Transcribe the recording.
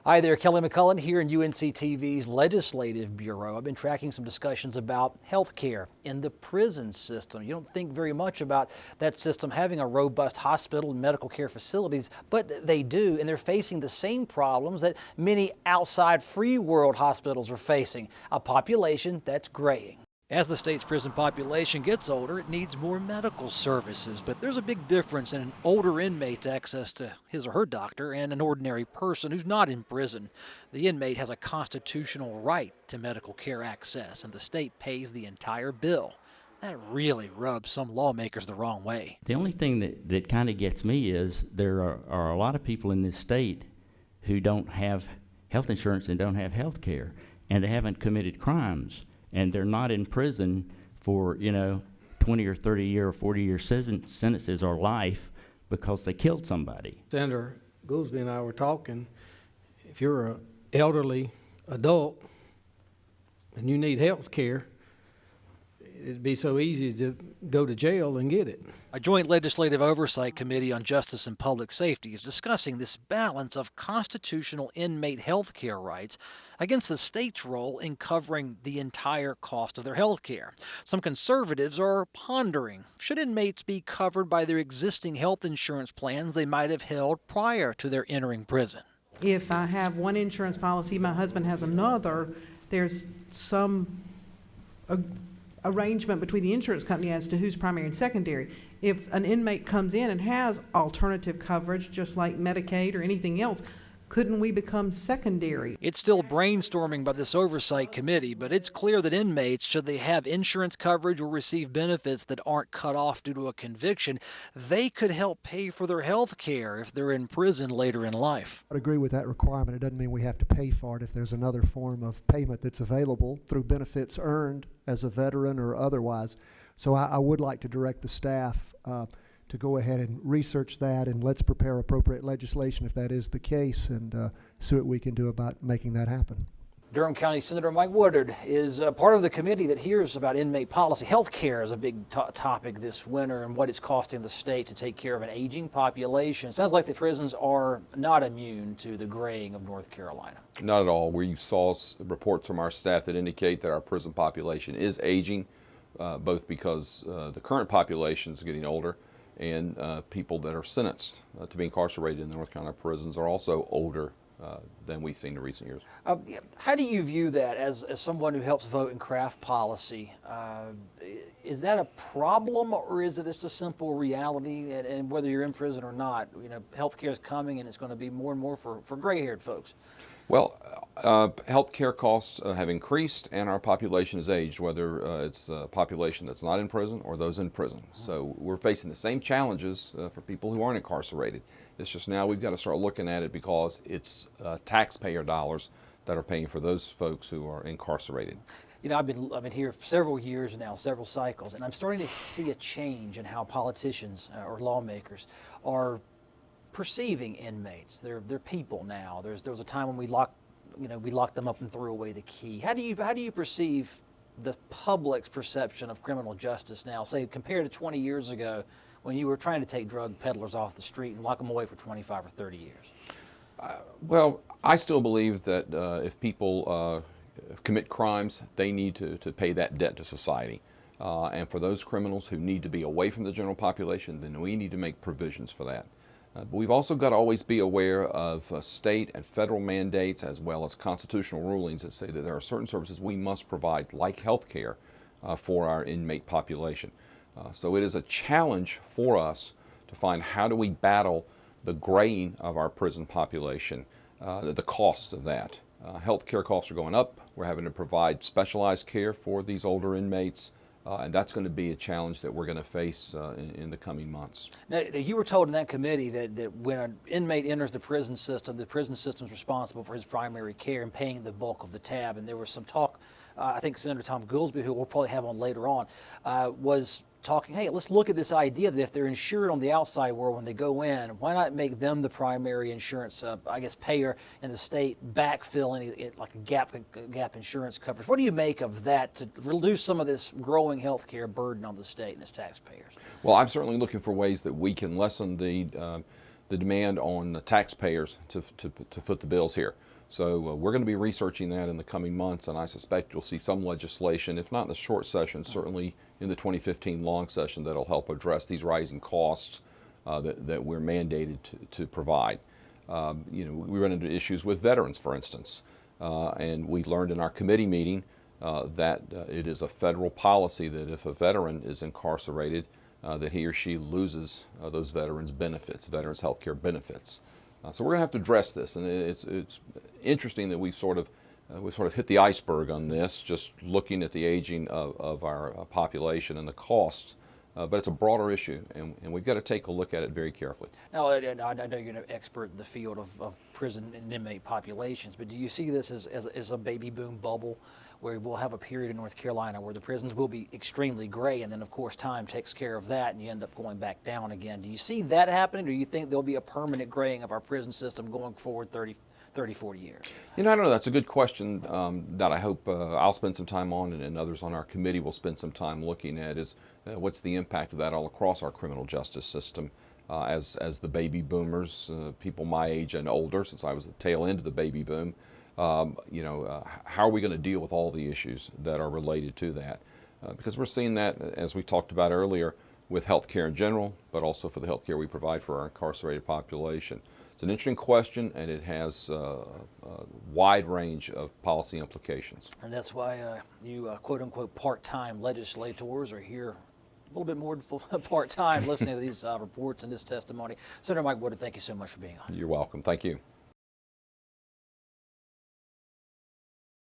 Hi there, Kelly McCullen here in UNC-TV's Legislative Bureau. I've been tracking some discussions about health care in the prison system. You don't think very much about that system having a robust hospital and medical care facilities, but they do, and they're facing the same problems that many outside free world hospitals are facing, a population that's graying. As the state's prison population gets older, it needs more medical services, but there's a big difference in an older inmate's access to his or her doctor and an ordinary person who's not in prison. The inmate has a constitutional right to medical care access, and the state pays the entire bill. That really rubs some lawmakers the wrong way. The only thing that kind of gets me is there are a lot of people in this state who don't have health insurance and don't have health care, and they haven't committed crimes. And they're not in prison for, 20 or 30 year or 40 year sentences or life because they killed somebody. Senator Goolsbee and I were talking. If you're an elderly adult and you need health care, it'd be so easy to go to jail and get it. A joint legislative oversight committee on justice and public safety is discussing this balance of constitutional inmate health care rights against the state's role in covering the entire cost of their health care. Some conservatives are pondering, should inmates be covered by their existing health insurance plans they might have held prior to their entering prison? If I have one insurance policy, my husband has another, there's some arrangement between the insurance company as to who's primary and secondary. If an inmate comes in and has alternative coverage, just like Medicaid or anything else, couldn't we become secondary? It's still brainstorming by this oversight committee, but it's clear that inmates, should they have insurance coverage or receive benefits that aren't cut off due to a conviction, they could help pay for their health care if they're in prison later in life. I agree with that requirement. It doesn't mean we have to pay for it if there's another form of payment that's available through benefits earned as a veteran or otherwise. So I would like to direct the staff to go ahead and research that, and let's prepare appropriate legislation if that is the case, and see what we can do about making that happen. Durham County Senator Mike Woodard is part of the committee that hears about inmate policy. Health care is a big topic this winter, and what it's costing the state to take care of an aging population. It sounds like the prisons are not immune to the graying of North Carolina. Not at all. We saw reports from our staff that indicate that our prison population is aging, both because the current population is getting older, and people that are sentenced to be incarcerated in the North Carolina prisons are also older than we've seen in recent years. How do you view that as someone who helps vote and craft policy? Is that a problem, or is it just a simple reality? And whether you're in prison or not, health care is coming, and it's going to be more and more for gray-haired folks. Well, health care costs have increased, and our population has aged, whether it's a population that's not in prison or those in prison. So we're facing the same challenges for people who aren't incarcerated. It's just now we've got to start looking at it because it's taxpayer dollars that are paying for those folks who are incarcerated. I've been here for several years now, several cycles, and I'm starting to see a change in how politicians or lawmakers are perceiving inmates. They're people now. There was a time when we locked them up and threw away the key. How do you perceive the public's perception of criminal justice now, say compared to 20 years ago when you were trying to take drug peddlers off the street and lock them away for 25 or 30 years? Well, I still believe that if people commit crimes, they need to pay that debt to society. And for those criminals who need to be away from the general population, then we need to make provisions for that. But we've also got to always be aware of state and federal mandates, as well as constitutional rulings that say that there are certain services we must provide, like health care, for our inmate population. So it is a challenge for us to find how do we battle the graying of our prison population, the cost of that. Health care costs are going up. We're having to provide specialized care for these older inmates. And that's going to be a challenge that we're going to face in the coming months. Now, you were told in that committee that when an inmate enters the prison system is responsible for his primary care and paying the bulk of the tab. And there was some talk, I think Senator Tom Goolsbee, who we'll probably have on later on, was talking, hey, let's look at this idea that if they're insured on the outside world when they go in, why not make them the primary insurance, payer, and the state backfill any like a gap insurance coverage? What do you make of that to reduce some of this growing health care burden on the state and its taxpayers? Well, I'm certainly looking for ways that we can lessen the the demand on the taxpayers to foot the bills here. So we're going to be researching that in the coming months, and I suspect you'll see some legislation, if not in the short session, certainly in the 2015 long session, that'll help address these rising costs that we're mandated to provide. You know, we run into issues with veterans, for instance, and we learned in our committee meeting that it is a federal policy that if a veteran is incarcerated, that he or she loses those veterans' benefits, veterans' health care benefits. So we're going to have to address this, and it's interesting that we sort of hit the iceberg on this, just looking at the aging of our population and the costs. But it's a broader issue, and we've got to take a look at it very carefully. Now, I know you're an expert in the field of prison and inmate populations, but do you see this as a baby boom bubble, where we'll have a period in North Carolina where the prisons will be extremely gray, and then of course time takes care of that and you end up going back down again? Do you see that happening, or do you think there'll be a permanent graying of our prison system going forward 30, 40 years? You know, I don't know. That's a good question that I hope I'll spend some time on, and others on our committee will spend some time looking at, is what's the impact of that all across our criminal justice system as the baby boomers, people my age and older, since I was at the tail end of the baby boom, you know, how are we going to deal with all the issues that are related to that? Because we're seeing that, as we talked about earlier, with health care in general, but also for the health care we provide for our incarcerated population. It's an interesting question, and it has a wide range of policy implications. And that's why you quote-unquote part-time legislators are here a little bit more than part-time listening to these reports and this testimony. Senator Mike Wood, thank you so much for being on. You're welcome. Thank you.